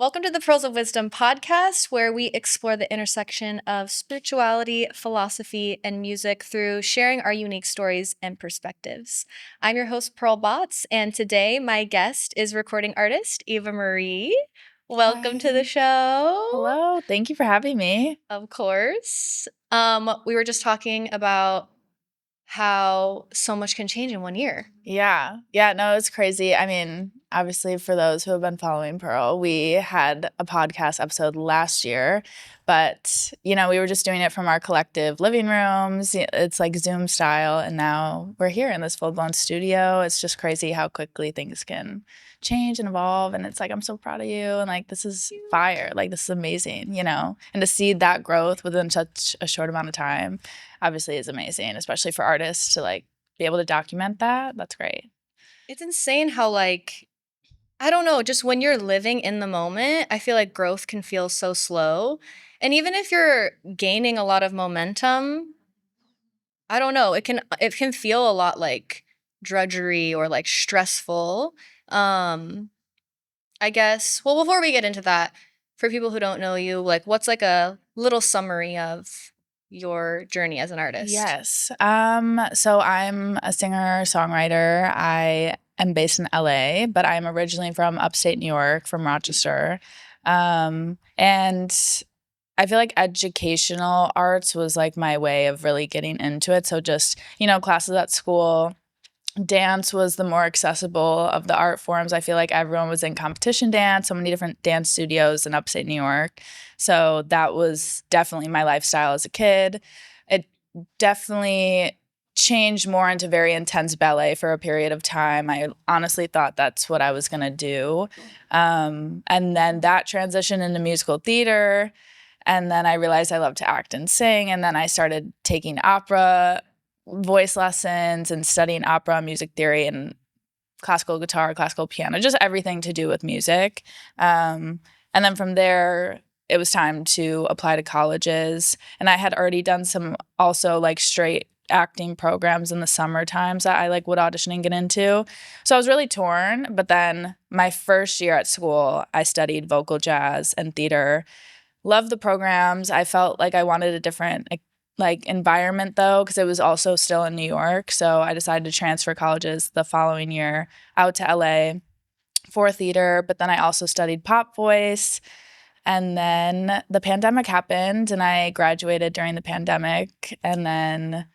Welcome to the Pearls of Wisdom podcast, where we explore the intersection of spirituality, philosophy, and music through sharing our unique stories and perspectives. I'm your host, Pearl Botts, and today my guest is recording artist Avamarie. Welcome to the Hi. show. Hello. Thank you for having me. Of course. We were just talking about how so much can change in 1 year. Yeah. Yeah, no, it's crazy. I mean, obviously for those who have been following Pearl, we had a podcast episode last year, but we were just doing it from our collective living rooms. It's like Zoom style, and now we're here in this full-blown studio. It's just crazy how quickly things can change and evolve, and it's like I'm so proud of you, and like this is fire. Like this is amazing, And to see that growth within such a short amount of time obviously is amazing, especially for artists to like be able to document that. That's great. It's insane how, I don't know, just when you're living in the moment, I feel like growth can feel so slow. And even if you're gaining a lot of momentum, I don't know, it can feel a lot like drudgery or like stressful. Um I guess, well, before we get into that, for people who don't know you, like what's like a little summary of your journey as an artist? Yes. So I'm a singer, songwriter. I am based in LA, but I'm originally from upstate New York, from Rochester. And I feel like educational arts was like my way of really getting into it. So just, classes at school. Dance was the more accessible of the art forms. I feel like everyone was in competition dance, so many different dance studios in upstate New York. So that was definitely my lifestyle as a kid. It definitely changed more into very intense ballet for a period of time. I honestly thought that's what I was going to do. And then that transitioned into musical theater. And then I realized I loved to act and sing. And then I started taking opera voice lessons and studying opera, music theory, and classical guitar, classical piano, just everything to do with music. And then from there, it was time to apply to colleges. And I had already done some also like straight acting programs in the summer times that I like would audition and get into. So I was really torn. But then my first year at school, I studied vocal jazz and theater. Loved the programs. I felt like I wanted a different like environment though, because it was also still in New York. So I decided to transfer colleges the following year out to LA for theater. But then I also studied pop voice. And then the pandemic happened and I graduated during the pandemic and then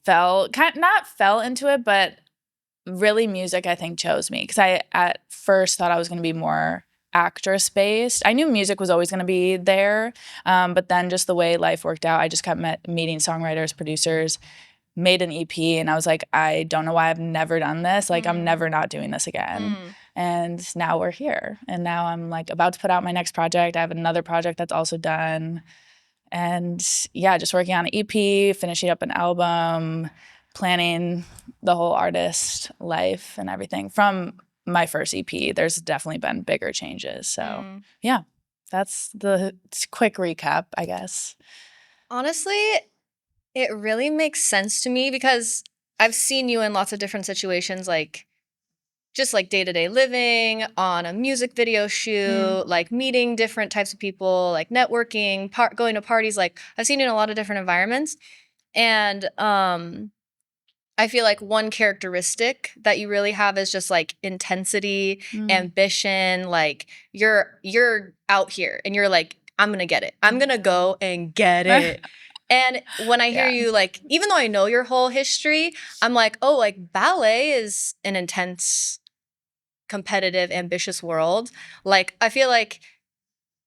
not fell into it, but really music I think chose me because I at first thought I was going to be more actress based. I knew music was always going to be there, but then just the way life worked out, I just kept meeting songwriters, producers, made an EP, and I was like, I don't know why I've never done this. Like, I'm never not doing this again. And now we're here, and now I'm like about to put out my next project. I have another project that's also done, and yeah, just working on an EP, finishing up an album, planning the whole artist life and everything from my first EP. There's definitely been bigger changes. So yeah, that's the quick recap, I guess. Honestly, it really makes sense to me because I've seen you in lots of different situations, like just like day-to-day living, on a music video shoot, like meeting different types of people, like networking, going to parties. Like I've seen you in a lot of different environments. And I feel like one characteristic that you really have is just like intensity, ambition, like you're out here and you're like, I'm gonna get it. I'm gonna go and get it. And when I hear you, like, even though I know your whole history, I'm like, oh, like ballet is an intense, competitive, ambitious world. Like, I feel like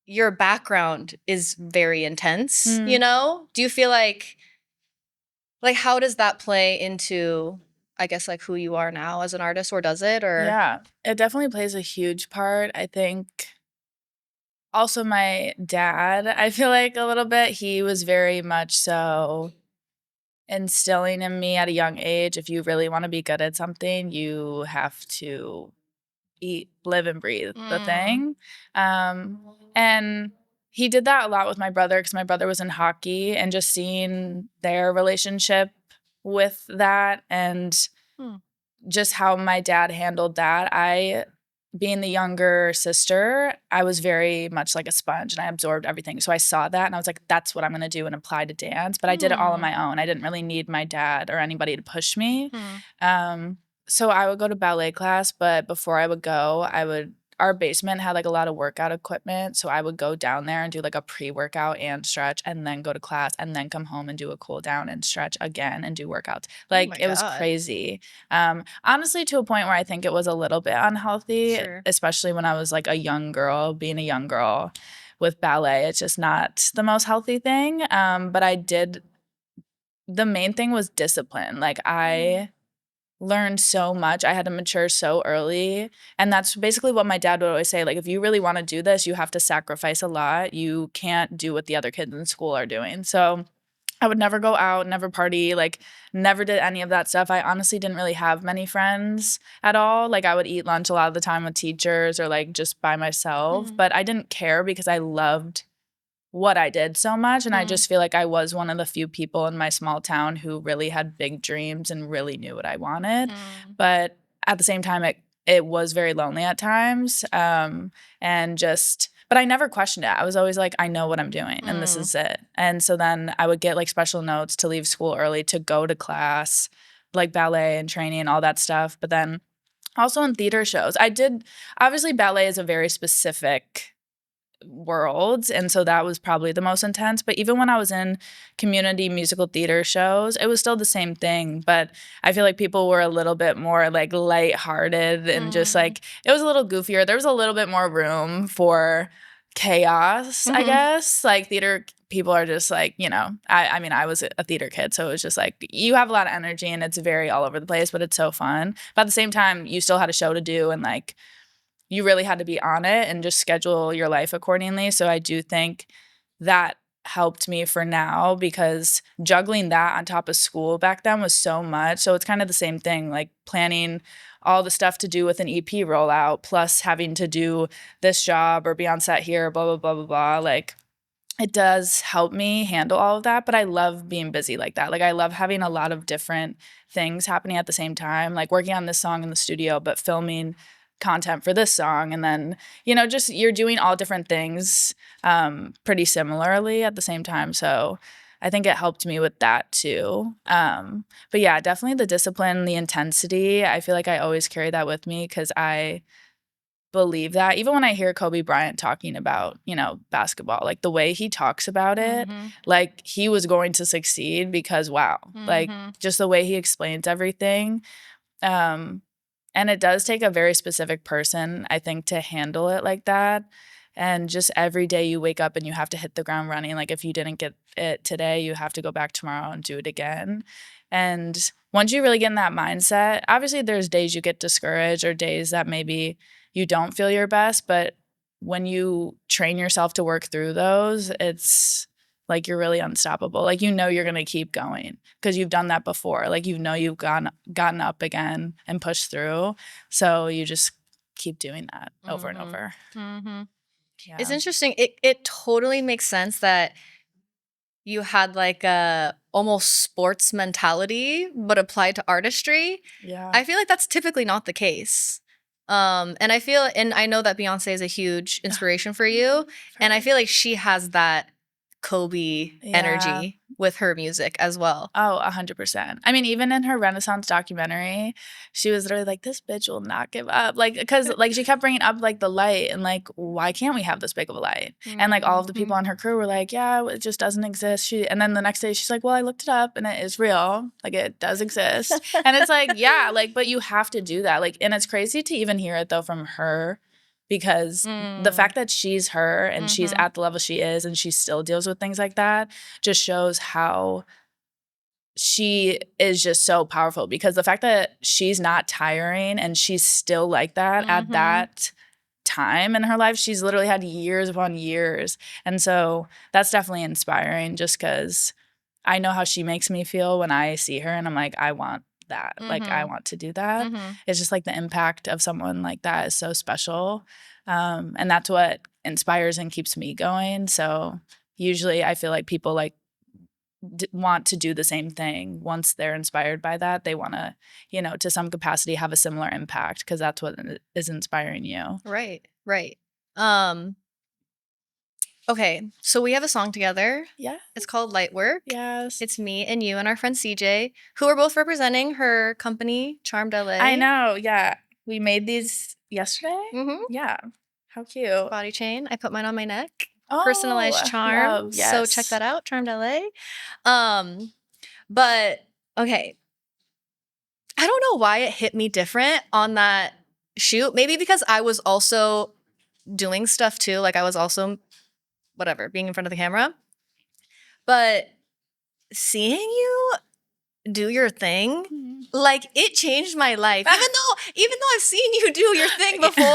your background is very intense, you know? Do you feel like how does that play into, I guess, like who you are now as an artist, or does it? Or Yeah, it definitely plays a huge part. I think also my dad, I feel like a little bit, he was very much so instilling in me at a young age, if you really want to be good at something, you have to eat, live, and breathe the thing. And he did that a lot with my brother because my brother was in hockey, and just seeing their relationship with that and just how my dad handled that, I being the younger sister, I was very much like a sponge and I absorbed everything. So I saw that and I was like, that's what I'm going to do and apply to dance. But I did it all on my own. I didn't really need my dad or anybody to push me. So I would go to ballet class, but before I would go, our basement had like a lot of workout equipment. So I would go down there and do like a pre-workout and stretch and then go to class and then come home and do a cool down and stretch again and do workouts. Like it was crazy. Honestly, to a point where I think it was a little bit unhealthy, especially when I was like a young girl, being a young girl with ballet. It's just not the most healthy thing. But the main thing was discipline. Like I learned so much. I had to mature so early. And that's basically what my dad would always say. Like, if you really want to do this, you have to sacrifice a lot. You can't do what the other kids in school are doing. So I would never go out, never party, like never did any of that stuff. I honestly didn't really have many friends at all. Like I would eat lunch a lot of the time with teachers or like just by myself. But I didn't care because I loved what I did so much. And I just feel like I was one of the few people in my small town who really had big dreams and really knew what I wanted. But at the same time, it was very lonely at times. But I never questioned it. I was always like, I know what I'm doing and this is it. And so then I would get like special notes to leave school early to go to class, like ballet and training and all that stuff. But then also in theater shows, obviously ballet is a very specific worlds, and so that was probably the most intense. But even when I was in community musical theater shows, it was still the same thing, but I feel like people were a little bit more like lighthearted and just like it was a little goofier. There was a little bit more room for chaos, I guess. Like theater people are just like, I mean, I was a theater kid, so it was just like you have a lot of energy and it's very all over the place, but it's so fun. But at the same time, you still had a show to do and like you really had to be on it and just schedule your life accordingly. So I do think that helped me for now because juggling that on top of school back then was so much. So it's kind of the same thing, like planning all the stuff to do with an EP rollout, plus having to do this job or be on set here, blah, blah, blah, blah, blah. Like it does help me handle all of that, but I love being busy like that. Like I love having a lot of different things happening at the same time, like working on this song in the studio, but filming content for this song. And then, just you're doing all different things pretty similarly at the same time. So I think it helped me with that too. But yeah, definitely the discipline, the intensity. I feel like I always carry that with me because I believe that. Even when I hear Kobe Bryant talking about, basketball, like the way he talks about it, like he was going to succeed because wow, like just the way he explains everything. And it does take a very specific person, I think, to handle it like that. And just every day you wake up and you have to hit the ground running. Like if you didn't get it today, you have to go back tomorrow and do it again. And once you really get in that mindset, obviously there's days you get discouraged or days that maybe you don't feel your best. But when you train yourself to work through those, it's like you're really unstoppable. Like you're going to keep going because you've done that before. Like you've gotten up again and pushed through. So you just keep doing that over and over. Yeah. It's interesting. It totally makes sense that you had like a almost sports mentality but applied to artistry. Yeah. I feel like that's typically not the case. And I know that Beyonce is a huge inspiration for you. And I feel like she has that Kobe energy with her music as well. Oh, 100%. I mean, even in her Renaissance documentary, she was literally like, this bitch will not give up. Like, because like she kept bringing up like the light and like, why can't we have this big of a light? And like all of the people on her crew were like, yeah, it just doesn't exist. And then the next day she's like, well, I looked it up and it is real. Like it does exist. And it's like, yeah, like, but you have to do that. Like, and it's crazy to even hear it though from her. Because the fact that she's her and she's at the level she is and she still deals with things like that just shows how she is just so powerful. Because the fact that she's not tiring and she's still like that at that time in her life, she's literally had years upon years. And so that's definitely inspiring just because I know how she makes me feel when I see her and I'm like, I want that. Like I want to do that. It's just like the impact of someone like that is so special. And that's what inspires and keeps me going. So usually I feel like people like want to do the same thing. Once they're inspired by that, they want to, to some capacity have a similar impact because that's what is inspiring you. Right. Okay, so we have a song together. Yeah. It's called Light Work. Yes. It's me and you and our friend CJ, who are both representing her company, Charmed LA. I know. Yeah. We made these yesterday. Mm-hmm. Yeah. How cute. Body chain. I put mine on my neck. Oh, Personalized charm. love, yes. So check that out, Charmed LA. But okay. I don't know why it hit me different on that shoot. Maybe because I was also doing stuff too. Like I was also being in front of the camera. But seeing you do your thing, like it changed my life. Even though I've seen you do your thing before,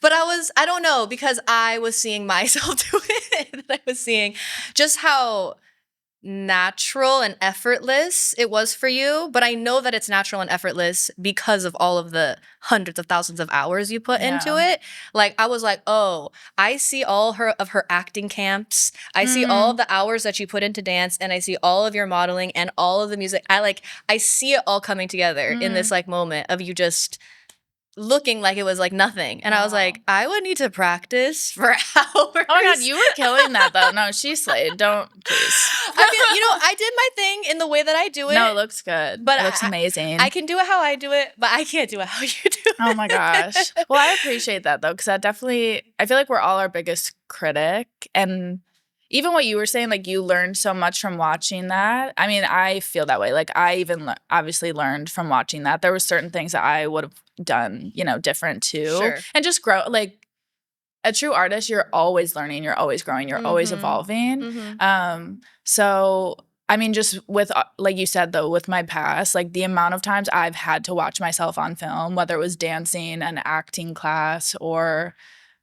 but I don't know, because I was seeing myself do it. I was seeing just how natural and effortless it was for you. But I know that it's natural and effortless because of all of the hundreds of thousands of hours you put into it. Like I was like, oh, I see all of her acting camps. I see all of the hours that you put into dance, and I see all of your modeling and all of the music. I see it all coming together in this like moment of you just looking like it was like nothing. And I was like, I would need to practice for hours. Oh my God, you were killing that though. No, she slayed. Don't, please. I mean, I did my thing in the way that I do it. No, it looks good. But it looks amazing. I can do it how I do it, but I can't do it how you do it. Oh my gosh. Well, I appreciate that though, because I feel like we're all our biggest critic. And even what you were saying, like you learned so much from watching that. I mean, I feel that way. Like I even obviously learned from watching that. There were certain things that I would have done, different too. Sure. And just grow. Like a true artist, you're always learning, you're always growing, you're always evolving. So I mean, just with, like you said though, with my past, like the amount of times I've had to watch myself on film, whether it was dancing, an acting class, or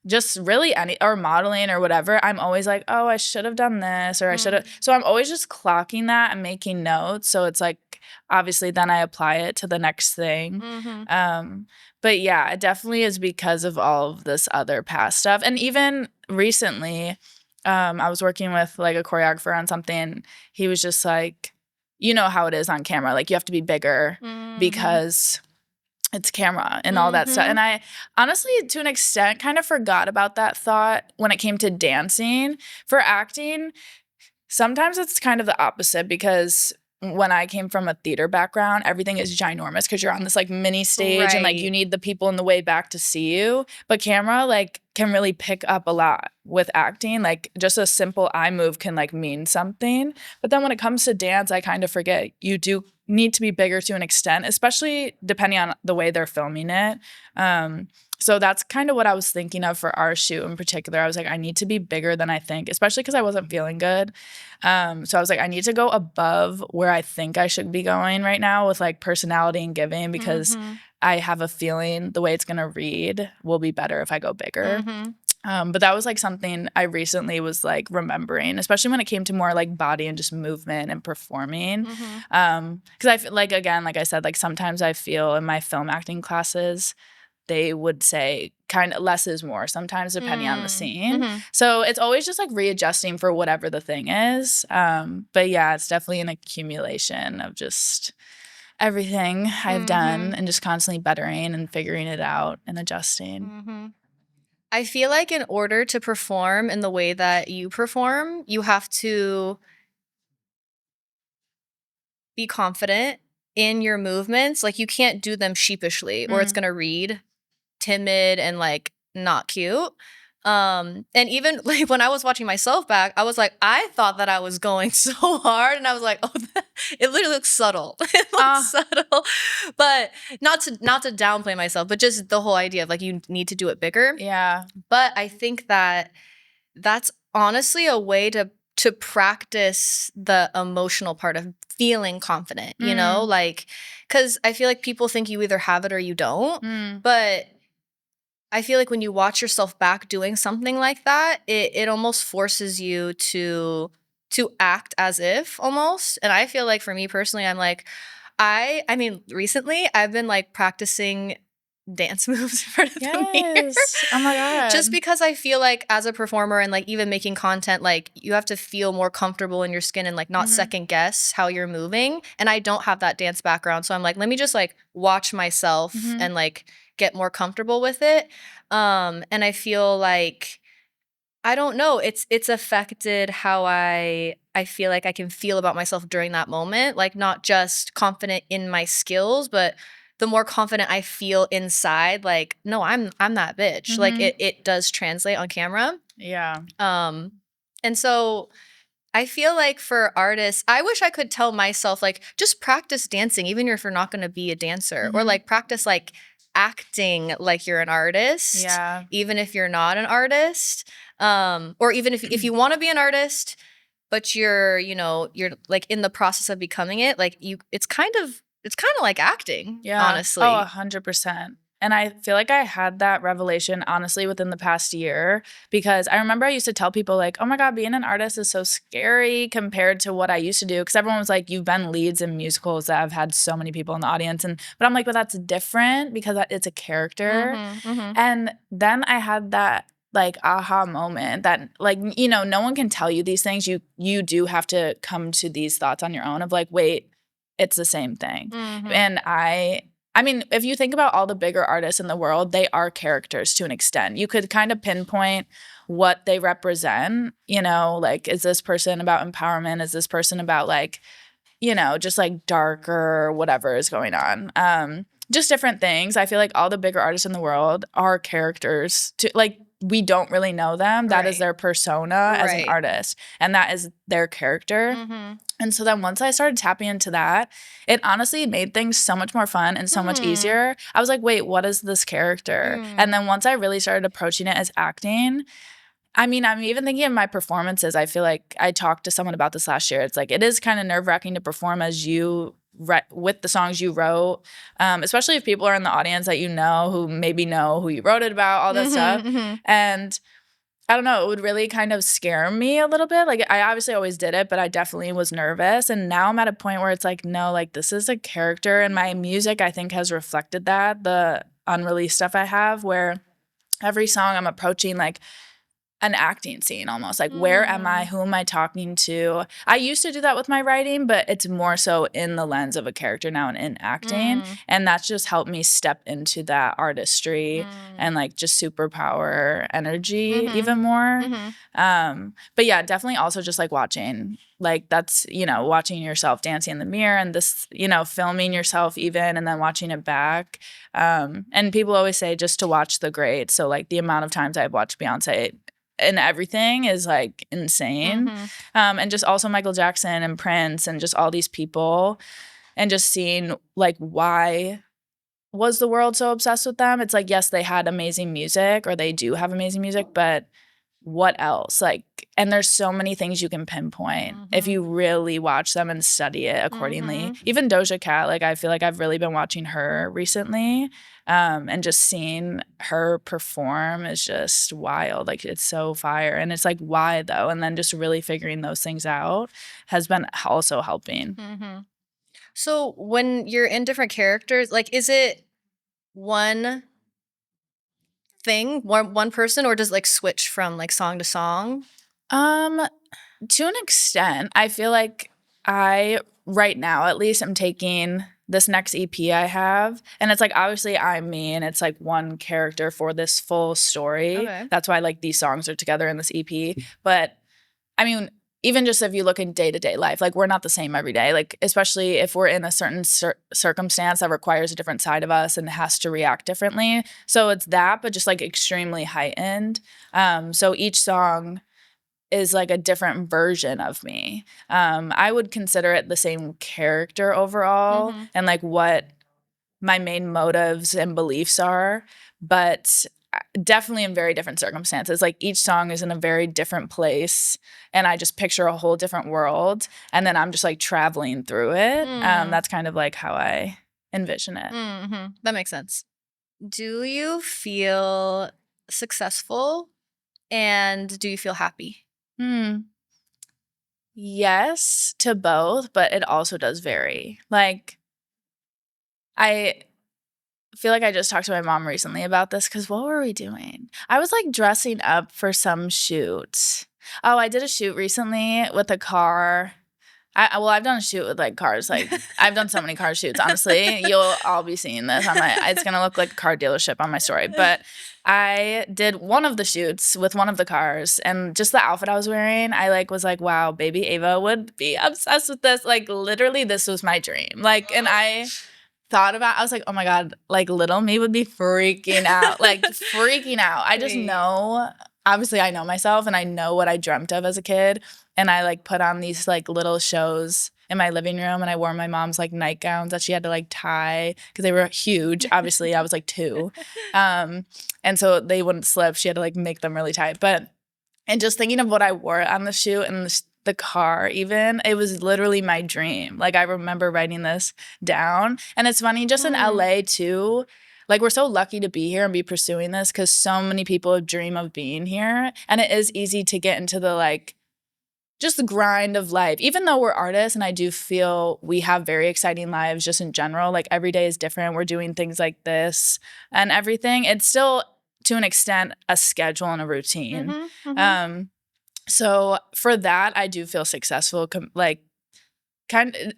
just really or modeling or whatever, I'm always like, oh, I should have done this, or I should have. So I'm always just clocking that and making notes. So it's like, obviously then I apply it to the next thing. But yeah, it definitely is because of all of this other past stuff. And even recently, I was working with like a choreographer on something. He was just like, you know how it is on camera. Like you have to be bigger because it's camera and all that stuff. And I honestly, to an extent, kind of forgot about that thought when it came to dancing. For acting, sometimes it's kind of the opposite, because when I came from a theater background, everything is ginormous because you're on this like mini stage and like you need the people in the way back to see you. But camera like can really pick up a lot with acting. Like just a simple eye move can like mean something. But then when it comes to dance, I kind of forget you do need to be bigger to an extent, especially depending on the way they're filming it. So that's kind of what I was thinking of for our shoot in particular. I was like, I need to be bigger than I think, especially because I wasn't feeling good. So I was like, I need to go above where I think I should be going right now with like personality and giving, because I have a feeling the way it's going to read will be better if I go bigger. But that was like something I recently was like remembering, especially when it came to more like body and just movement and performing. Because I feel like, again, like I said, like sometimes I feel in my film acting classes, they would say kind of less is more sometimes depending on the scene. So it's always just like readjusting for whatever the thing is. But yeah, it's definitely an accumulation of just everything I've done and just constantly bettering and figuring it out and adjusting. I feel like in order to perform in the way that you perform, you have to be confident in your movements. Like you can't do them sheepishly or it's going to read timid and like not cute. And even like when I was watching myself back, I was like, I thought that I was going so hard, and I was like, oh, it literally looks subtle. It looks subtle, but not to downplay myself, but just the whole idea of like you need to do it bigger. Yeah. But I think that that's honestly a way to practice the emotional part of feeling confident, you know, like, because I feel like people think you either have it or you don't, but I feel like when you watch yourself back doing something like that, it almost forces you to act as if almost. And I feel like for me personally, I'm like, I mean, recently I've been like practicing dance moves in front of the mirror. Yes. Oh my God. Just because I feel like as a performer and like even making content, like you have to feel more comfortable in your skin and like not second guess how you're moving. And I don't have that dance background. So I'm like, let me just like watch myself and like get more comfortable with it. And I feel like I don't know, it's affected how I feel like I can feel about myself during that moment, like not just confident in my skills, but the more confident I feel inside, like, no, I'm that bitch. Like it does translate on camera. Yeah. And so I feel like for artists, I wish I could tell myself, like, just practice dancing, even if you're not going to be a dancer, or like practice like acting like you're an artist, Yeah. even if you're not an artist. Or even if you want to be an artist, but you're, you know, you're like in the process of becoming it, like it's kind of like acting, honestly. Oh, 100%. And I feel like I had that revelation, honestly, within the past year, because I remember I used to tell people, like, oh my God, being an artist is so scary compared to what I used to do. Because everyone was like, you've been leads in musicals that have had so many people in the audience. But I'm like, but that's different because it's a character. And then I had that like aha moment that, like, you know, no one can tell you these things. You do have to come to these thoughts on your own of like, wait, it's the same thing. And I mean, if you think about all the bigger artists in the world, they are characters to an extent. You could kind of pinpoint what they represent, you know, like, is this person about empowerment? Is this person about like, you know, just like darker whatever is going on? Just different things. I feel like all the bigger artists in the world are characters to like, we don't really know them. That is their persona as an artist, and that is their character. And so then once I started tapping into that, it honestly made things so much more fun and so much easier. I was like, wait, what is this character? And then once I really started approaching it as acting, I mean, I'm even thinking of my performances. I feel like I talked to someone about this last year. It's like, it is kind of nerve-wracking to perform as you with the songs you wrote, especially if people are in the audience that you know who maybe know who you wrote it about, all that stuff. And I don't know, it would really kind of scare me a little bit. Like, I obviously always did it, but I definitely was nervous. And now I'm at a point where it's like, no, like, this is a character. And my music, I think, has reflected that, the unreleased stuff I have, where every song I'm approaching, like, an acting scene almost. Like, where am I? Who am I talking to? I used to do that with my writing, but it's more so in the lens of a character now and in acting. And that's just helped me step into that artistry and like just superpower energy even more. But yeah, definitely also just like watching. Like, that's, you know, watching yourself dancing in the mirror and this, you know, filming yourself even and then watching it back. And people always say just to watch the greats. So like the amount of times I've watched Beyonce and everything is like insane. And just also Michael Jackson and Prince and just all these people, and just seeing like, why was the world so obsessed with them? It's like, yes, they had amazing music, or they do have amazing music, but what else? Like, and there's so many things you can pinpoint if you really watch them and study it accordingly. Even Doja Cat, like, I feel like I've really been watching her recently, and just seeing her perform is just wild. Like, it's so fire. And it's like, why though? And then just really figuring those things out has been also helping. So when you're in different characters, like, is it one thing, one person, or does it like switch from like song to song? To an extent, I feel like I, right now at least, am taking this next EP I have, and it's like, obviously I'm me, and it's like one character for this full story. Okay. That's why like these songs are together in this EP. But I mean, even just if you look in day-to-day life, like, we're not the same every day. Like, especially if we're in a certain circumstance that requires a different side of us and has to react differently. So it's that, but just like extremely heightened. So each song is like a different version of me. I would consider it the same character overall, and like what my main motives and beliefs are, but definitely in very different circumstances. Like, each song is in a very different place, and I just picture a whole different world, and then I'm just like traveling through it. That's kind of like how I envision it. That makes sense. Do you feel successful, and do you feel happy? Yes to both, but it also does vary. Like, I feel like I just talked to my mom recently about this because what were we doing? I was like dressing up for some shoot. Oh, I did a shoot recently with a car. I've done a shoot with like cars. Like I've done so many car shoots. Honestly, you'll all be seeing this on my. It's gonna look like a car dealership on my story. But I did one of the shoots with one of the cars, and just the outfit I was wearing, I like was like, wow, baby Ava would be obsessed with this. Like literally, this was my dream. Like, and I thought about. I was like, oh my god, like little me would be freaking out, like freaking out. I just know. Obviously, I know myself, and I know what I dreamt of as a kid. And I like put on these like little shows in my living room, and I wore my mom's like nightgowns that she had to like tie because they were huge. Obviously, I was like 2, and so they wouldn't slip. She had to like make them really tight. And just thinking of what I wore on the shoot and the car, even it was literally my dream. Like I remember writing this down, and it's funny just in LA too. Like we're so lucky to be here and be pursuing this because so many people dream of being here, and it is easy to get into the like just the grind of life. Even though we're artists, and I do feel we have very exciting lives just in general, like every day is different. We're doing things like this and everything. It's still to an extent a schedule and a routine. So for that, I do feel successful.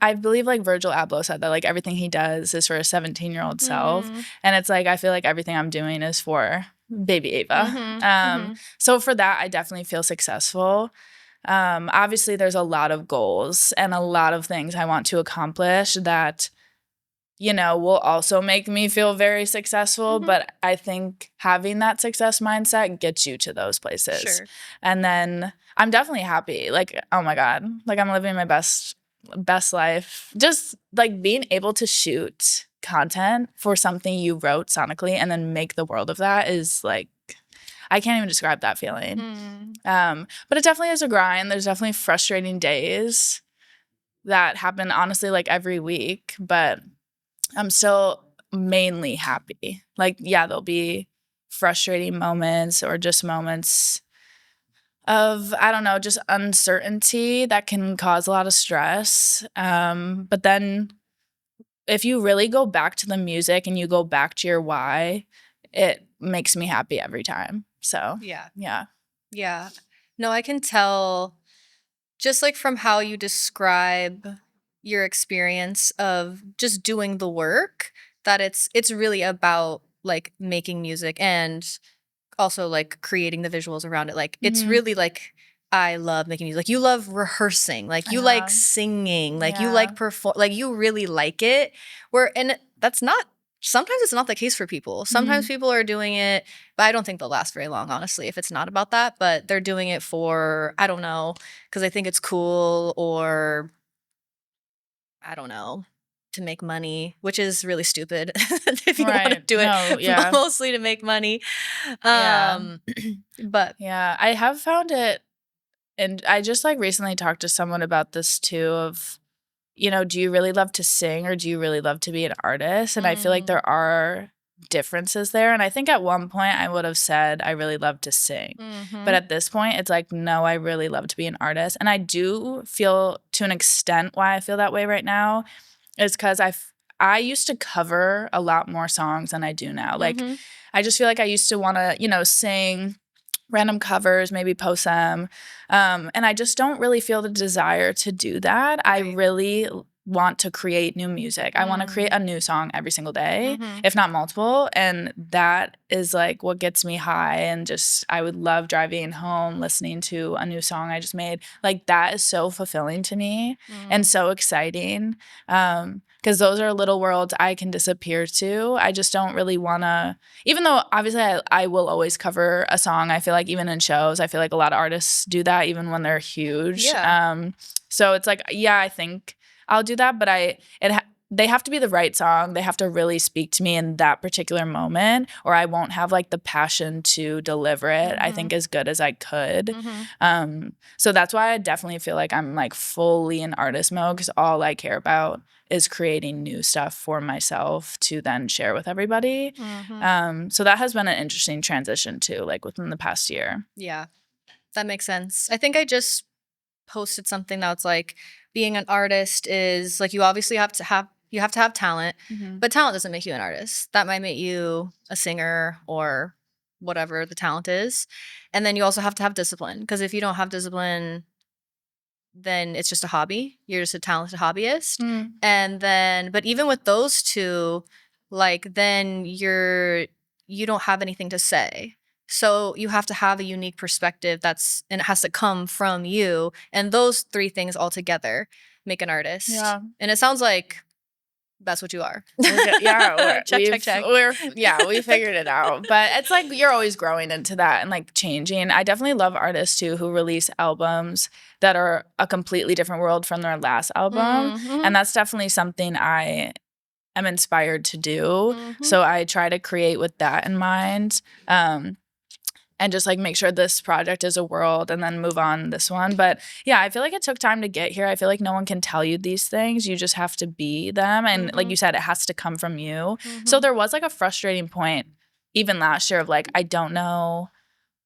I believe like Virgil Abloh said that like everything he does is for a 17-year-old self. And it's like, I feel like everything I'm doing is for baby Ava. So for that, I definitely feel successful. Obviously there's a lot of goals and a lot of things I want to accomplish that, you know, will also make me feel very successful. But I think having that success mindset gets you to those places. Sure. And then I'm definitely happy. Like, oh my God, like I'm living my best life. Just like being able to shoot content for something you wrote sonically and then make the world of that is like, I can't even describe that feeling. But it definitely is a grind. There's definitely frustrating days that happen honestly like every week, but I'm still mainly happy. Like, yeah, there'll be frustrating moments or just moments of, I don't know, just uncertainty that can cause a lot of stress. But then if you really go back to the music and you go back to your why, it makes me happy every time. So, yeah. No, I can tell just like from how you describe your experience of just doing the work that it's really about like making music and also like creating the visuals around it. Like it's really like I love making music. Like you love rehearsing, like you like singing, like you like perform, like you really like it. And that's not sometimes it's not the case for people. Sometimes people are doing it, but I don't think they'll last very long, honestly, if it's not about that. But they're doing it for, I don't know, because I think it's cool or I don't know, to make money, which is really stupid if you want to do it mostly to make money. But yeah, I have found it, and I just like recently talked to someone about this too of, you know, do you really love to sing or do you really love to be an artist? And I feel like there are differences there. And I think at one point I would have said I really love to sing. But at this point, it's like, no, I really love to be an artist. And I do feel to an extent why I feel that way right now is because I used to cover a lot more songs than I do now. Like, I just feel like I used to want to, you know, sing random covers, maybe post them. And I just don't really feel the desire to do that. I really want to create new music. I want to create a new song every single day, if not multiple. And that is like what gets me high. And just, I would love driving home, listening to a new song I just made. Like that is so fulfilling to me and so exciting. Because those are little worlds I can disappear to. I just don't really want to, even though obviously I will always cover a song. I feel like even in shows, I feel like a lot of artists do that even when they're huge. So it's like, yeah, I think I'll do that, but they have to be the right song. They have to really speak to me in that particular moment, or I won't have like the passion to deliver it, I think, as good as I could. So that's why I definitely feel like I'm like fully in artist mode because all I care about is creating new stuff for myself to then share with everybody. So that has been an interesting transition too, like within the past year. Yeah, that makes sense. I think I just posted something that's like being an artist is like you obviously have to have You have to have talent, Mhm. but talent doesn't make you an artist. That might make you a singer or whatever the talent is. And then you also have to have discipline, because if you don't have discipline, then it's just a hobby. You're just a talented hobbyist. Mm. And then, but even with those two, like, then you don't have anything to say. So you have to have a unique perspective and it has to come from you. And those three things all together make an artist. Yeah. And it sounds like that's what you are. Yeah, check. We figured it out. But it's like you're always growing into that and like changing. I definitely love artists too who release albums that are a completely different world from their last album. Mhm. And that's definitely something I am inspired to do. Mhm. So I try to create with that in mind. And just like make sure this project is a world and then move on this one. But yeah, I feel like it took time to get here. I feel like no one can tell you these things. You just have to be them. And like you said, it has to come from you. So there was like a frustrating point even last year of like, I don't know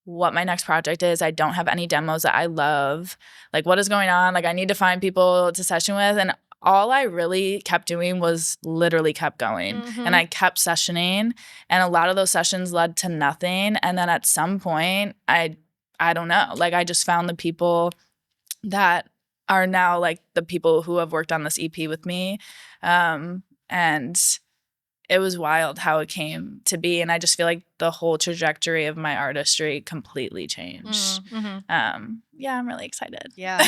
what my next project is. I don't have any demos that I love. Like, what is going on? Like, I need to find people to session with. And all I really kept doing was literally kept going. And I kept sessioning. And a lot of those sessions led to nothing. And then at some point, I don't know. Like, I just found the people that are now like the people who have worked on this EP with me. And it was wild how it came to be. And I just feel like the whole trajectory of my artistry completely changed. Yeah, I'm really excited. Yeah.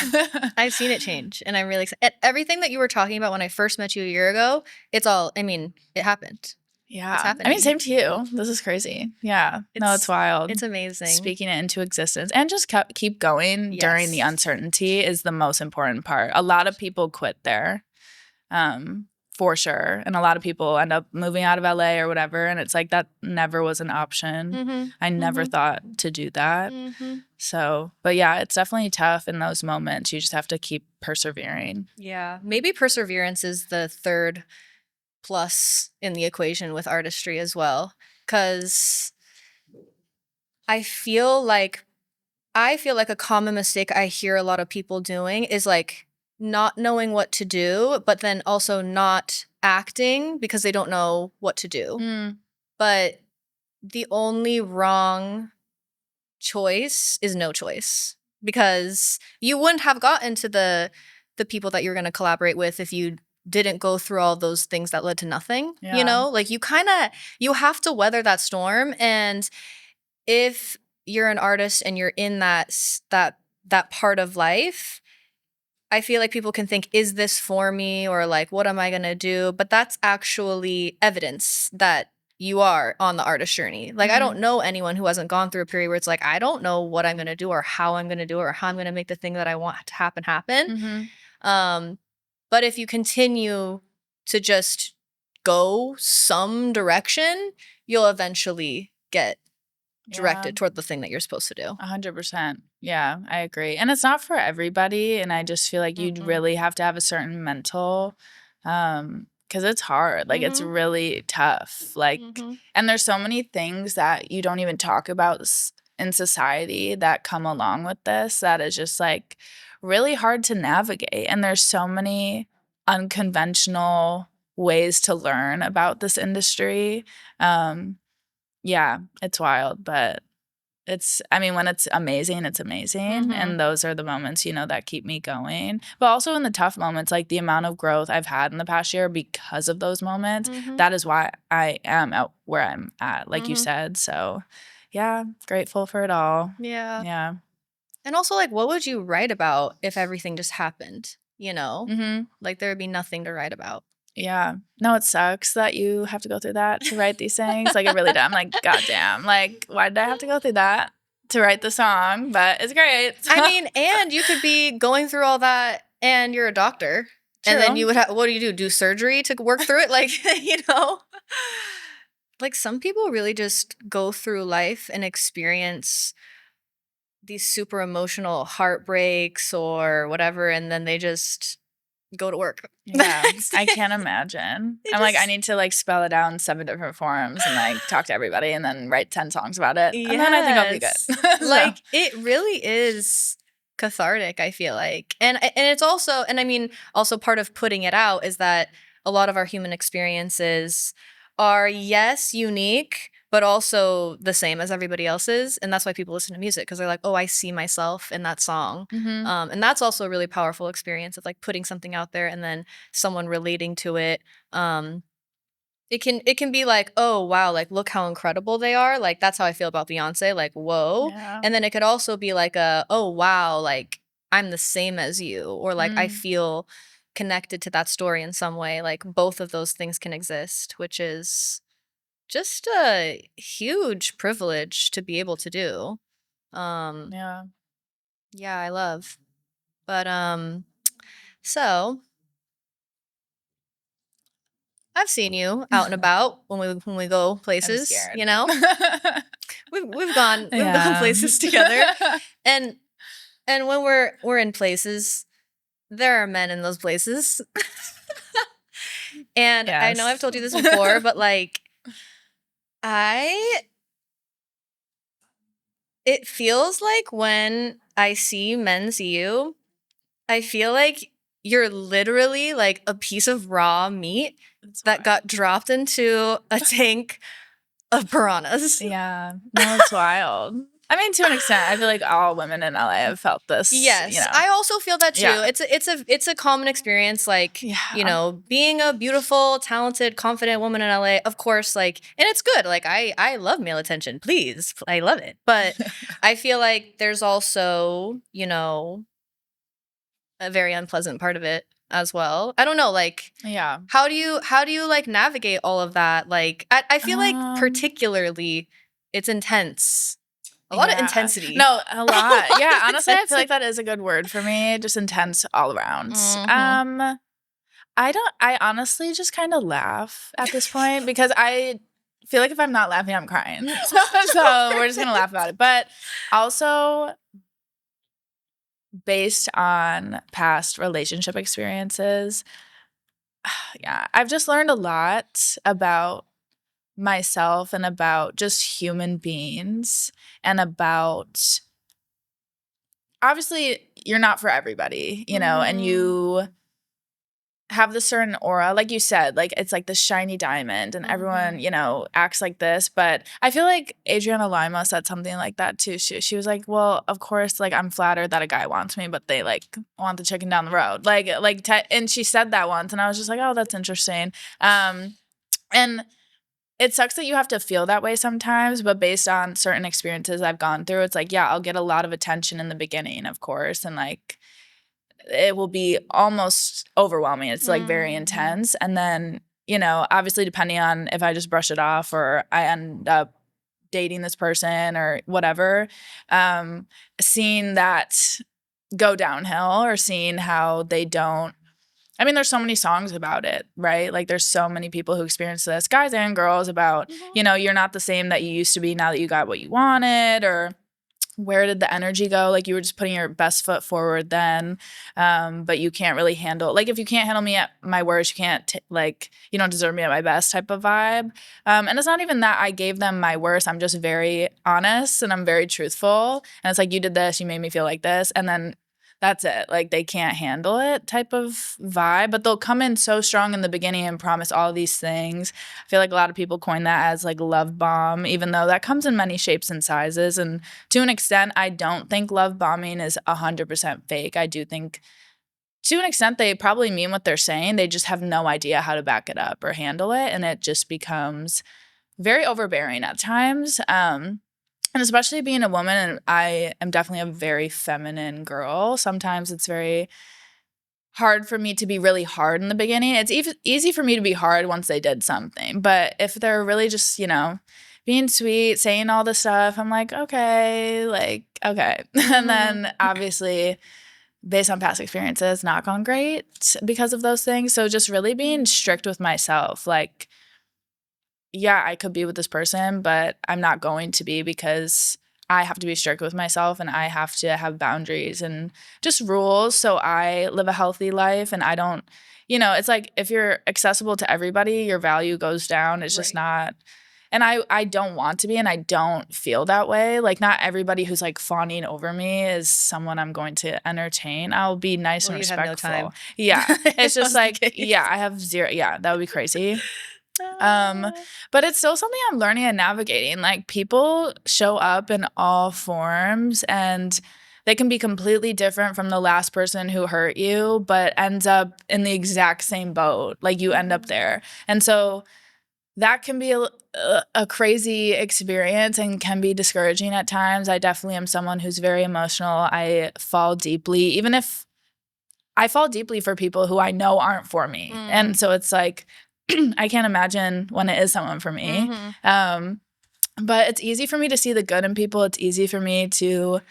I've seen it change, and I'm really excited. Everything that you were talking about when I first met you a year ago, it happened. Yeah. It's happening. I mean, same to you. This is crazy. Yeah. No, it's wild. It's amazing. Speaking it into existence and just keep going during the uncertainty is the most important part. A lot of people quit there. For sure. And a lot of people end up moving out of LA or whatever. And it's like that never was an option. I never thought to do that. So, but yeah, it's definitely tough in those moments. You just have to keep persevering. Yeah. Maybe perseverance is the third plus in the equation with artistry as well. Because I feel like a common mistake I hear a lot of people doing is like not knowing what to do, but then also not acting because they don't know what to do. But the only wrong choice is no choice, because you wouldn't have gotten to the people that you're going to collaborate with if you didn't go through all those things that led to nothing. You know, like you have to weather that storm. And if you're an artist and you're in that part of life, I feel like people can think, is this for me? Or like, what am I going to do? But that's actually evidence that you are on the artist journey. Like, I don't know anyone who hasn't gone through a period where it's like, I don't know what I'm going to do or how I'm going to do it or how I'm going to make the thing that I want to happen. But if you continue to just go some direction, you'll eventually get directed toward the thing that you're supposed to do. 100%. Yeah, I agree. And it's not for everybody. And I just feel like you'd really have to have a certain mental, because it's hard. Like, it's really tough. Like, and there's so many things that you don't even talk about in society that come along with this that is just like really hard to navigate. And there's so many unconventional ways to learn about this industry. Yeah, it's wild, but when it's amazing, it's amazing. And those are the moments, that keep me going. But also in the tough moments, like the amount of growth I've had in the past year because of those moments, that is why I am at where I'm at, like you said. So yeah, grateful for it all. Yeah. Yeah. And also, like, what would you write about if everything just happened, Like, there would be nothing to write about. Yeah. No, it sucks that you have to go through that to write these things. Like, it really does. I'm like, goddamn. Like, why did I have to go through that to write the song? But it's great. I mean, and you could be going through all that and you're a doctor. True. And then you would have, what do you do? Do surgery to work through it? Like, Like, some people really just go through life and experience these super emotional heartbreaks or whatever, and then they just go to work. Yeah, I can't imagine. I'm like, I need to like spell it out in 7 different forms and like talk to everybody and then write 10 songs about it. And then I think I'll be good. Like, it really is cathartic, I feel like. And it's also, and I mean, also part of putting it out is that a lot of our human experiences are, yes, unique, but also the same as everybody else's. And that's why people listen to music, because they're like, oh, I see myself in that song. Mm-hmm. And that's also a really powerful experience of like putting something out there and then someone relating to it. It can be like, oh wow, like look how incredible they are. Like that's how I feel about Beyonce. Like, whoa. Yeah. And then it could also be like oh wow, like I'm the same as you, or like I feel connected to that story in some way. Like both of those things can exist, which is just a huge privilege to be able to do. Yeah. Yeah, I love. But so I've seen you out and about when we go I'm places, scared. you know? We've gone Yeah. places together. And when we're in places, there are men in those places. And I know I've told you this before, but like it feels like when I see men see you, I feel like you're literally like a piece of raw meat that got dropped into a tank of piranhas. Yeah. No, it's wild. I mean, to an extent, I feel like all women in LA have felt this. Yes, you know. I also feel that too. Yeah. It's a common experience. Like, Yeah. you know, being a beautiful, talented, confident woman in LA, of course, like, and it's good. Like, I love male attention. Please, I love it. But I feel like there's also, you know, a very unpleasant part of it as well. I don't know, like, Yeah. how do you like navigate all of that? Like, I feel like particularly it's intense. A lot of intensity. No, a lot. Yeah, honestly, I feel like that is a good word for me. Just intense all around. Mhm. I honestly just kind of laugh at this point because I feel like if I'm not laughing, I'm crying. So we're just gonna laugh about it. But also based on past relationship experiences, yeah, I've just learned a lot about myself and about just human beings and about obviously you're not for everybody, you know, and you have this certain aura, like you said, like it's like the shiny diamond and everyone, you know, acts like this. But I feel like Adriana Lima said something like that too. She was like, well, of course, like I'm flattered that a guy wants me, but they like want the chicken down the road. And she said that once and I was just like, oh, that's interesting. And it sucks that you have to feel that way sometimes, but based on certain experiences I've gone through, it's like, yeah, I'll get a lot of attention in the beginning, of course. And like, it will be almost overwhelming. It's like very intense. And then, you know, obviously depending on if I just brush it off or I end up dating this person or whatever, seeing that go downhill or seeing how they don't. I mean, there's so many songs about it, right? Like there's so many people who experience this, guys and girls, about, you know, you're not the same that you used to be now that you got what you wanted, or where did the energy go? Like you were just putting your best foot forward then, but you can't really handle, like if you can't handle me at my worst, you can't like, you don't deserve me at my best type of vibe. And it's not even that I gave them my worst. I'm just very honest and I'm very truthful. And it's like, you did this, you made me feel like this. And then that's it. Like they can't handle it type of vibe, but they'll come in so strong in the beginning and promise all these things. I feel like a lot of people coin that as like love bomb, even though that comes in many shapes and sizes. And to an extent, I don't think love bombing is 100% fake. I do think to an extent they probably mean what they're saying. They just have no idea how to back it up or handle it. And it just becomes very overbearing at times. And especially being a woman, and I am definitely a very feminine girl. Sometimes it's very hard for me to be really hard in the beginning. It's easy for me to be hard once they did something. But if they're really just, you know, being sweet, saying all this stuff, I'm like, okay, like, okay. And then obviously, based on past experiences, not gone great because of those things. So just really being strict with myself, like, yeah, I could be with this person, but I'm not going to be because I have to be strict with myself and I have to have boundaries and just rules so I live a healthy life and I don't, you know, it's like if you're accessible to everybody, your value goes down. It's just not, And I don't want to be, and I don't feel that way. Like, not everybody who's like fawning over me is someone I'm going to entertain. I'll be nice and you have respectful. no time. Yeah. It's just That's the like, case. yeah, I have zero. Yeah, that would be crazy. But it's still something I'm learning and navigating. Like, people show up in all forms, and they can be completely different from the last person who hurt you, but ends up in the exact same boat. Like, you end up there. And so that can be a crazy experience and can be discouraging at times. I definitely am someone who's very emotional. I fall deeply, even if I fall deeply for people who I know aren't for me. And so it's like, I can't imagine when it is someone for me. But it's easy for me to see the good in people. It's easy for me to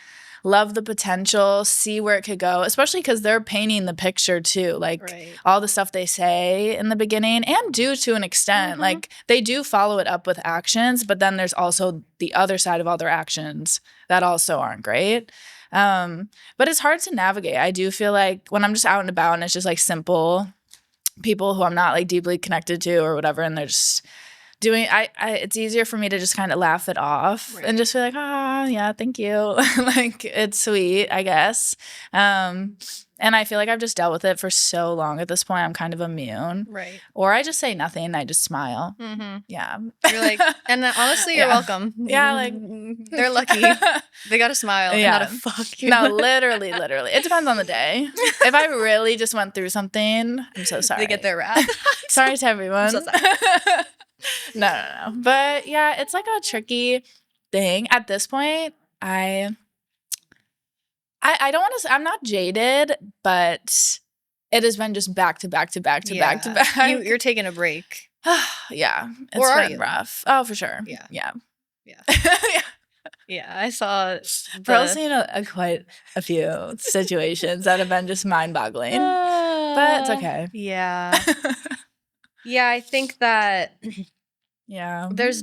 love the potential, see where it could go, especially because they're painting the picture too. Like, all the stuff they say in the beginning, and do to an extent. Like, they do follow it up with actions, but then there's also the other side of all their actions that also aren't great. But it's hard to navigate. I do feel like when I'm just out and about and it's just like simple people who I'm not like deeply connected to or whatever, and they're just doing it's easier for me to just kind of laugh it off and just be like, yeah, thank you. Like, it's sweet, I guess. And I feel like I've just dealt with it for so long at this point. I'm kind of immune. Or I just say nothing and I just smile. Yeah. You're like, and honestly, you're welcome. Yeah, like, they're lucky. They got a smile and not a fuck you. No, literally. It depends on the day. If I really just went through something, I'm so sorry. They get their wrath. Sorry to everyone. I'm so sorry. No. But yeah, it's like a tricky thing. At this point, I don't want to say I'm not jaded, but it has been just back to back to back to back to back. You're taking a break. Yeah. It's been rough. Oh, for sure. Yeah. Yeah, I saw. Pearl's seen quite a few situations that have been just mind-boggling, but it's okay. Yeah. Yeah, I think that. Yeah. There's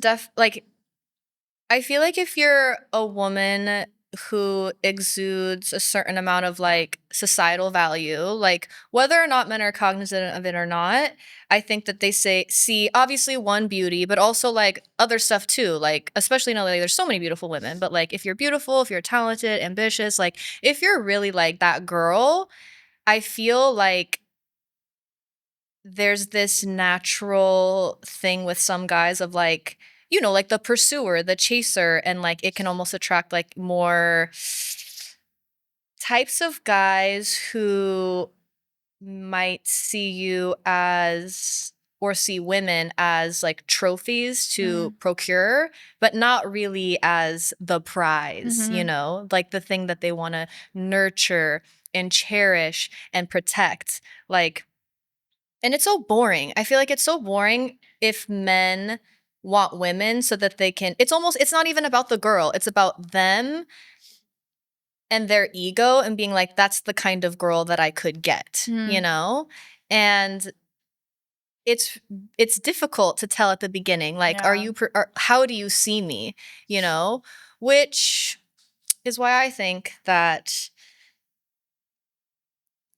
I feel like if you're a woman who exudes a certain amount of like societal value, like whether or not men are cognizant of it or not, I think that they see obviously one beauty, but also like other stuff too. Like, especially in LA, there's so many beautiful women, but like if you're beautiful, if you're talented, ambitious, like if you're really like that girl, I feel like there's this natural thing with some guys of like, you know, like the pursuer, the chaser, and like it can almost attract like more types of guys who might see you as or see women as like trophies to procure, but not really as the prize, you know, like the thing that they want to nurture and cherish and protect. Like, and it's so boring. I feel like it's so boring if men want women so that they can, it's not even about the girl. It's about them and their ego and being like, that's the kind of girl that I could get, you know? And it's difficult to tell at the beginning, like, how do you see me, you know? Which is why I think that,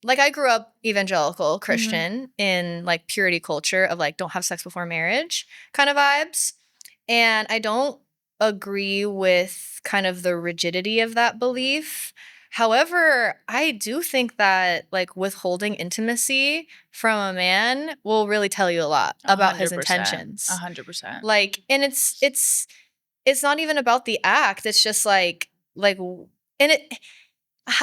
like, I grew up evangelical Christian in like purity culture of like, don't have sex before marriage kind of vibes. And I don't agree with kind of the rigidity of that belief. However, I do think that like withholding intimacy from a man will really tell you a lot about his intentions. 100%. Like, and it's not even about the act. It's just like, and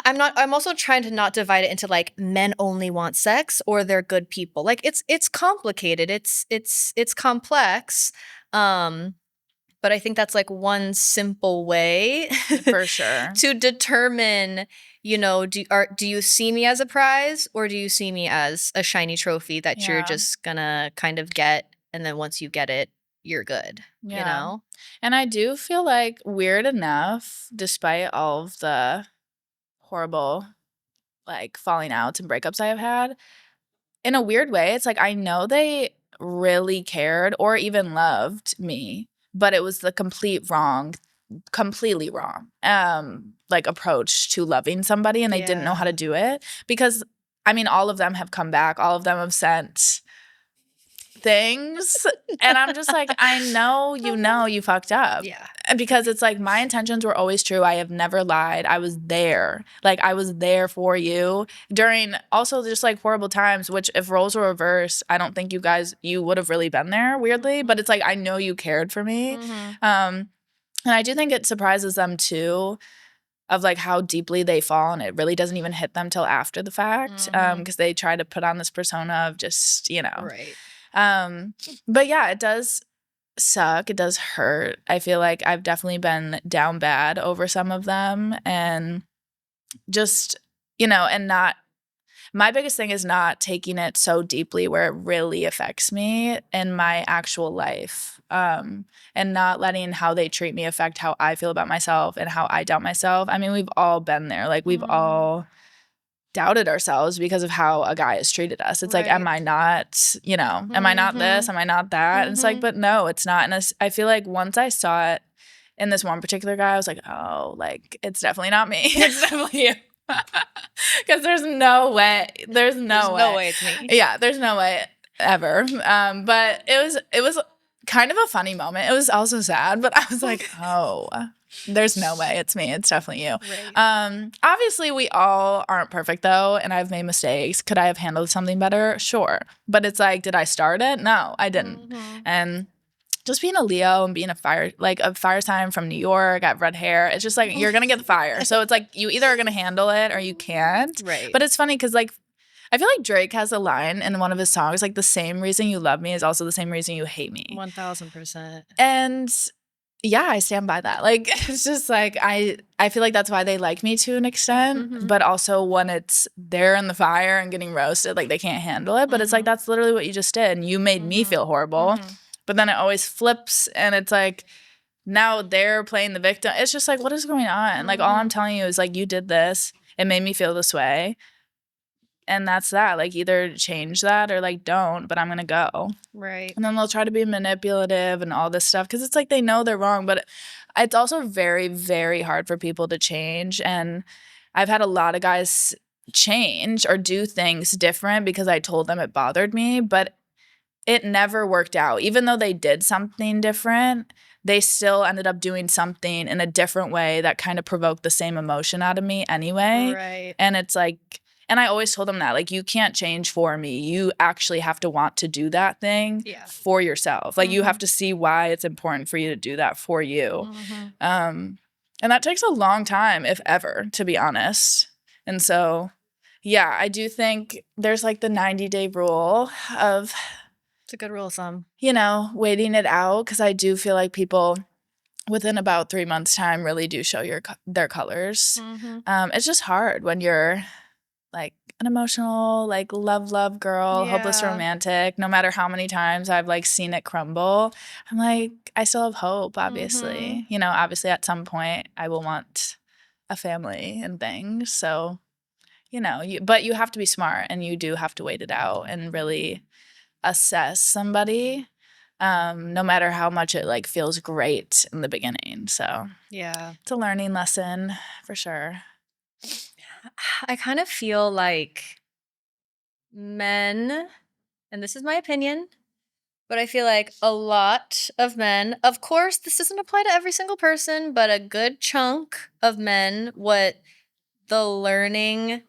I'm also trying to not divide it into like men only want sex or they're good people. Like it's complicated. It's complex. But I think that's like one simple way for sure to determine, you know, do you see me as a prize or do you see me as a shiny trophy that you're just gonna kind of get, and then once you get it, you're good, you know? And I do feel like, weird enough, despite all of the horrible like falling outs and breakups I have had, in a weird way, it's like I know they really cared or even loved me, but it was the completely wrong like approach to loving somebody, and they didn't know how to do it. Because I mean, all of them have come back, all of them have sent things. And I'm just like, I know you fucked up. Yeah. Because it's like my intentions were always true. I have never lied. I was there. Like I was there for you during also just like horrible times, which if roles were reversed, I don't think you would have really been there weirdly. But it's like I know you cared for me. And I do think it surprises them too of like how deeply they fall, and it really doesn't even hit them till after the fact because they try to put on this persona of just, Right. But yeah, it does suck. It does hurt. I feel like I've definitely been down bad over some of them, and just, and not, my biggest thing is not taking it so deeply where it really affects me in my actual life, and not letting how they treat me affect how I feel about myself and how I doubt myself. I mean, we've all been there. Like we've all doubted ourselves because of how a guy has treated us. It's like, am I not, am I not this? Am I not that? And it's like, but no, it's not. And I feel like once I saw it in this one particular guy, I was like, oh, like, it's definitely not me. It's definitely you. Because there's no way. There's no way it's me. Yeah, there's no way ever. But it was kind of a funny moment. It was also sad, but I was like, oh, there's no way it's me. It's definitely you. Right. Obviously, we all aren't perfect, though, and I've made mistakes. Could I have handled something better? Sure. But it's like, did I start it? No, I didn't. And just being a Leo and being a fire sign from New York, I have red hair, it's just like, you're going to get the fire. So it's like, you either are going to handle it or you can't. Right. But it's funny because, like, I feel like Drake has a line in one of his songs, like, the same reason you love me is also the same reason you hate me. 1000%. And yeah, I stand by that. Like, it's just like, I feel like that's why they like me to an extent. But also when it's they're in the fire and getting roasted, like, they can't handle it. But it's like, that's literally what you just did. And you made me feel horrible. But then it always flips, and it's like, now they're playing the victim. It's just like, what is going on? Like, all I'm telling you is, like, you did this. It made me feel this way. And that's that. Like, either change that or, like, don't, but I'm going to go. Right. And then they'll try to be manipulative and all this stuff because it's like they know they're wrong. But it's also very, very hard for people to change. And I've had a lot of guys change or do things different because I told them it bothered me. But it never worked out. Even though they did something different, they still ended up doing something in a different way that kind of provoked the same emotion out of me anyway. Right. And it's like, and I always told them that, like, you can't change for me. You actually have to want to do that thing for yourself. Like, you have to see why it's important for you to do that for you. And that takes a long time, if ever, to be honest. And so, yeah, I do think there's, like, the 90-day rule of, it's a good rule of thumb. Waiting it out, because I do feel like people within about 3 months' time really do show their colors. It's just hard when you're like an emotional, like love girl, hopeless romantic. No matter how many times I've like seen it crumble, I'm like, I still have hope, obviously. Obviously at some point I will want a family and things. So, but you have to be smart, and you do have to wait it out and really assess somebody, no matter how much it like feels great in the beginning. So yeah, it's a learning lesson for sure. I kind of feel like men, and this is my opinion, but I feel like a lot of men, of course, this doesn't apply to every single person, but a good chunk of men, what the learning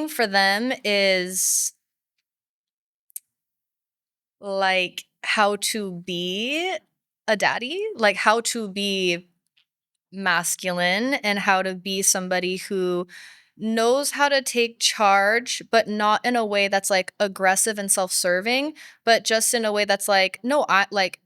for them is like how to be a daddy, like how to be masculine and how to be somebody who knows how to take charge, but not in a way that's like aggressive and self-serving, but just in a way that's like, no, I like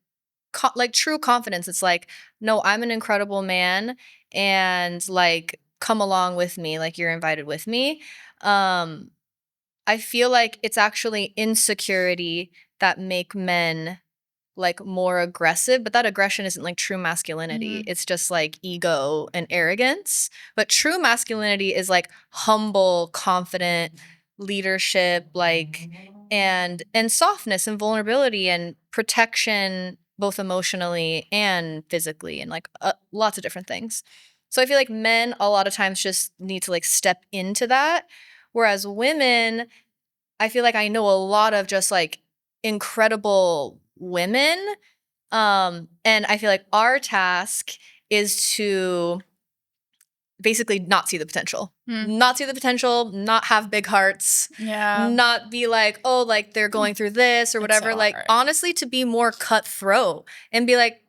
true confidence. It's like, no, I'm an incredible man, and like come along with me, like you're invited with me. I feel like it's actually insecurity that make men like more aggressive, but that aggression isn't like true masculinity. It's just like ego and arrogance. But true masculinity is like humble, confident leadership, like and softness and vulnerability and protection, both emotionally and physically, and like lots of different things. So I feel like men a lot of times just need to like step into that, whereas women, I feel like I know a lot of just like incredible women. And I feel like our task is to basically not see the potential. Not see the potential, not have big hearts, not be like, oh, like they're going through this or whatever. so like hard. honestly, to be more cutthroat and be like,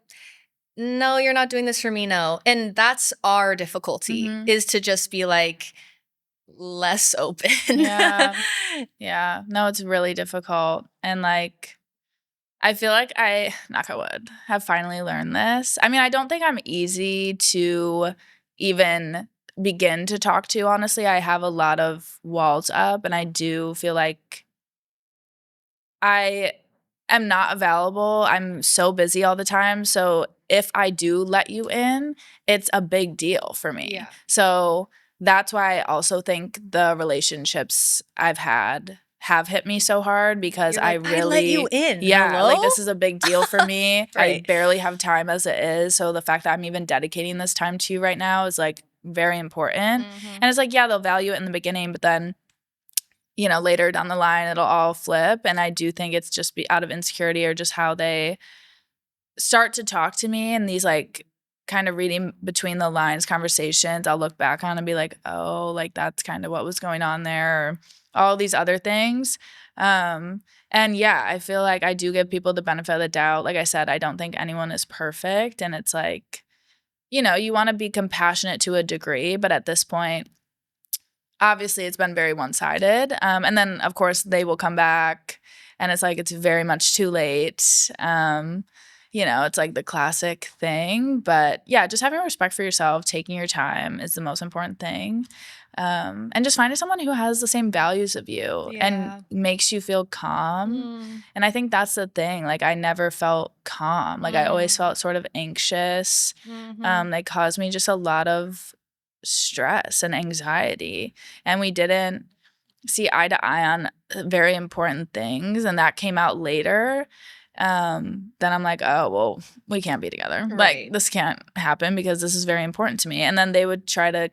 no, you're not doing this for me, no. And that's our difficulty, is to just be like less open. Yeah. No, it's really difficult. And like, I feel like I, knock on wood, have finally learned this. I mean, I don't think I'm easy to even begin to talk to, honestly. I have a lot of walls up, and I do feel like I am not available. I'm so busy all the time. So if I do let you in, it's a big deal for me. Yeah. So that's why I also think the relationships I've had have hit me so hard, because You're I like, really I let you in. Yeah, Hello? like this is a big deal for me. I Right. barely have time as it is. So the fact that I'm even dedicating this time to you right now is like very important. And it's like, yeah, they'll value it in the beginning, but then later down the line, it'll all flip. And I do think it's just out of insecurity, or just how they start to talk to me, and these like kind of reading between the lines conversations I'll look back on and be like, oh, like that's kind of what was going on there, or all these other things. And yeah, I feel like I do give people the benefit of the doubt. Like I said, I don't think anyone is perfect. And it's like, you want to be compassionate to a degree, but at this point, obviously it's been very one-sided. And then of course they will come back, and it's like it's very much too late. It's like the classic thing. But yeah, just having respect for yourself, taking your time is the most important thing. And just finding someone who has the same values of you and makes you feel calm. And I think that's the thing. Like I never felt calm. Like I always felt sort of anxious. They caused me just a lot of stress and anxiety. And we didn't see eye to eye on very important things. And that came out later. Then I'm like, oh, well, we can't be together. Right. Like this can't happen because this is very important to me. And then they would try to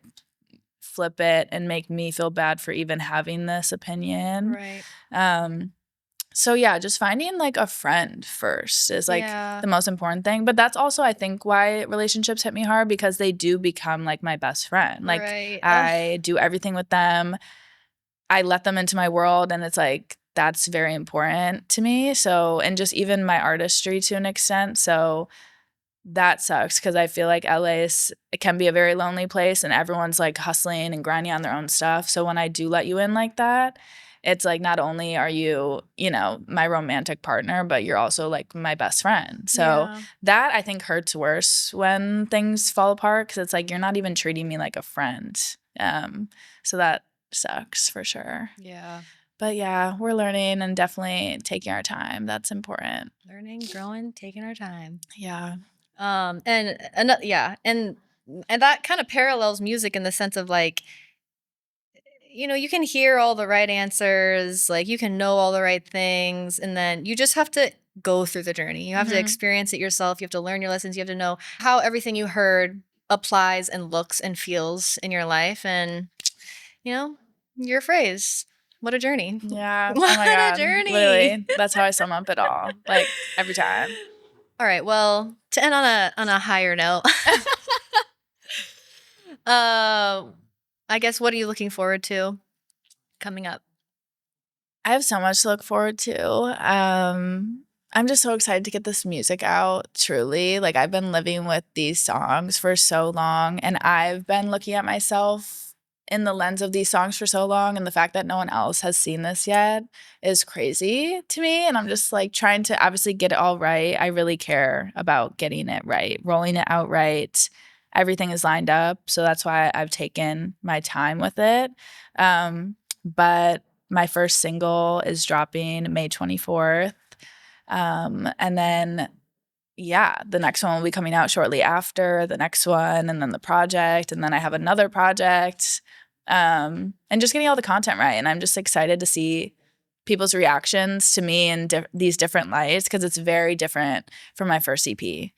flip it and make me feel bad for even having this opinion. Right. So yeah, just finding like a friend first is like the most important thing. But that's also, I think, why relationships hit me hard, because they do become like my best friend. Like I do everything with them. I let them into my world, and it's like that's very important to me. So, and just even my artistry to an extent. So that sucks, because I feel like it can be a very lonely place, and everyone's like hustling and grinding on their own stuff. So when I do let you in like that, it's like not only are you, my romantic partner, but you're also like my best friend. So that I think hurts worse when things fall apart, because it's like you're not even treating me like a friend. So that sucks for sure. Yeah. But yeah, we're learning and definitely taking our time. That's important. Learning, growing, taking our time. Yeah. And that kind of parallels music in the sense of like, you can hear all the right answers, like you can know all the right things, and then you just have to go through the journey. You have to experience it yourself. You have to learn your lessons. You have to know how everything you heard applies and looks and feels in your life. And, your phrase, what a journey. Yeah. What oh my God. a journey. Literally. That's how I sum up it all. Like every time. All right. Well, to end on a higher note, I guess, what are you looking forward to coming up? I have so much to look forward to. I'm just so excited to get this music out, truly. Like I've been living with these songs for so long, and I've been looking at myself in the lens of these songs for so long, and the fact that no one else has seen this yet is crazy to me. And I'm just like trying to obviously get it all right. I really care about getting it right, rolling it out right. Everything is lined up, so that's why I've taken my time with it. But my first single is dropping May 24th. And then, the next one will be coming out shortly after the next one, and then the project. And then I have another project, and just getting all the content right. And I'm just excited to see people's reactions to me in these different lights, because it's very different from my first EP.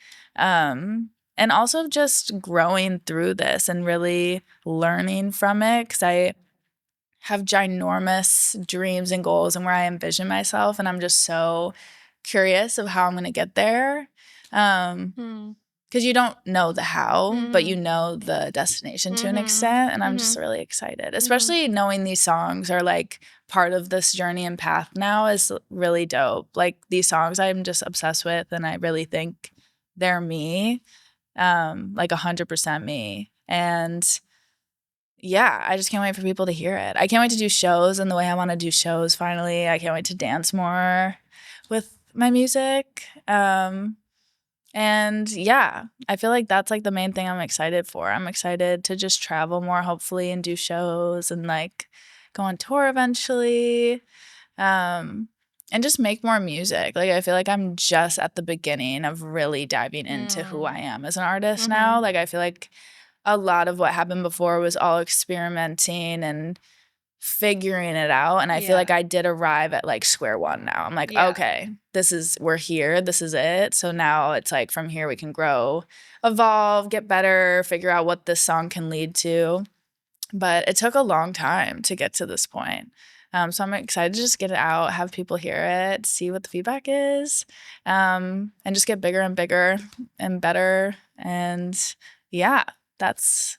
And also just growing through this and really learning from it, because I have ginormous dreams and goals and where I envision myself, and I'm just so curious of how I'm going to get there. Because you don't know the how, but you know the destination to an extent, and I'm just really excited. Especially knowing these songs are like part of this journey and path now is really dope. Like these songs I'm just obsessed with, and I really think they're me, like 100% me. And yeah, I just can't wait for people to hear it. I can't wait to do shows in the way I want to do shows finally. I can't wait to dance more with my music. And yeah, I feel like that's like the main thing I'm excited for. I'm excited to just travel more, hopefully, and do shows and like go on tour eventually. And just make more music. Like I feel like I'm just at the beginning of really diving into who I am as an artist now. Like I feel like a lot of what happened before was all experimenting and figuring it out. And I feel like I did arrive at like square one now. I'm like, okay, we're here. This is it. So now it's like from here we can grow, evolve, get better, figure out what this song can lead to. But it took a long time to get to this point. So I'm excited to just get it out, have people hear it, see what the feedback is, and just get bigger and bigger and better. And yeah, that's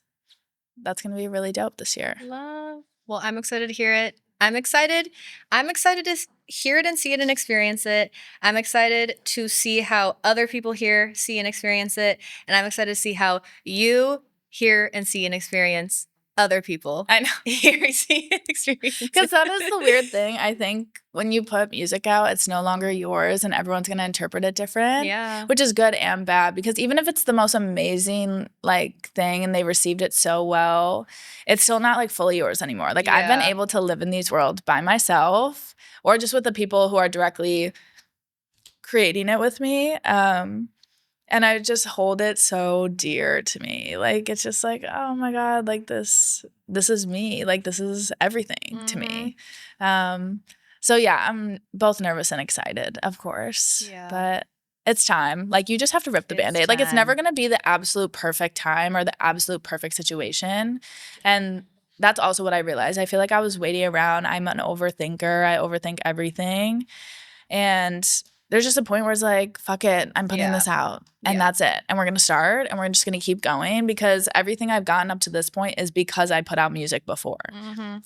going to be really dope this year. Love. Well, I'm excited to hear it. I'm excited to hear it and see it and experience it. I'm excited to see how other people hear, see, and experience it. And I'm excited to see how you hear and see and experience other people. I know. Hear, see, and experience it. Because that is the weird thing. I think when you put music out, it's no longer yours and everyone's going to interpret it different. Yeah. Which is good and bad, because even if it's the most amazing like thing and they received it so well, it's still not like fully yours anymore. Like I've been able to live in these worlds by myself or just with the people who are directly creating it with me. And I just hold it so dear to me. Like, it's just like, oh my God, like this is me. Like, this is everything to me. So yeah, I'm both nervous and excited, of course. Yeah. But it's time. Like, you just have to rip the Band-Aid. Like, it's never going to be the absolute perfect time or the absolute perfect situation. And that's also what I realized. I feel like I was waiting around. I'm an overthinker. I overthink everything. And there's just a point where it's like, fuck it, I'm putting this out. And that's it. And we're going to start and we're just going to keep going, because everything I've gotten up to this point is because I put out music before.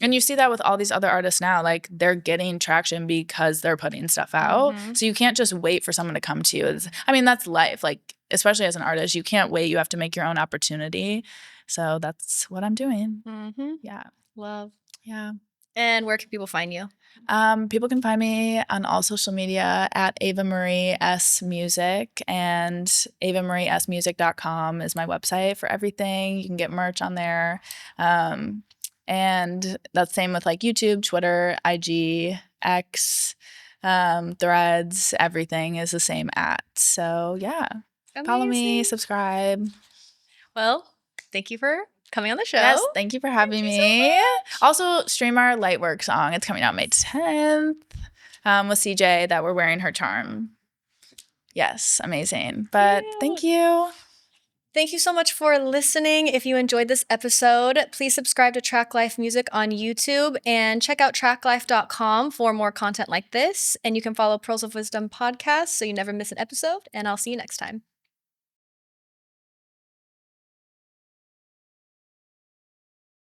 And you see that with all these other artists now. Like, they're getting traction because they're putting stuff out. So you can't just wait for someone to come to you. That's life. Like, especially as an artist, you can't wait. You have to make your own opportunity. So that's what I'm doing. Yeah. Love. Yeah. And where can people find you? People can find me on all social media at Avamarie S Music, and avamariesmusic.com is my website for everything. You can get merch on there. And that's same with like YouTube, Twitter, IG, X, Threads, everything is the same at. So yeah. Amazing. Follow me, subscribe. Well, thank you for coming on the show. Yes, thank you for having me. Also, stream our Lightwork song. It's coming out May 10th with CJ, that we're wearing her charm. Yes, amazing. But thank you. Thank you so much for listening. If you enjoyed this episode, please subscribe to Traklife Music on YouTube and check out traklife.com for more content like this. And you can follow Pearls of Wisdom podcast so you never miss an episode. And I'll see you next time.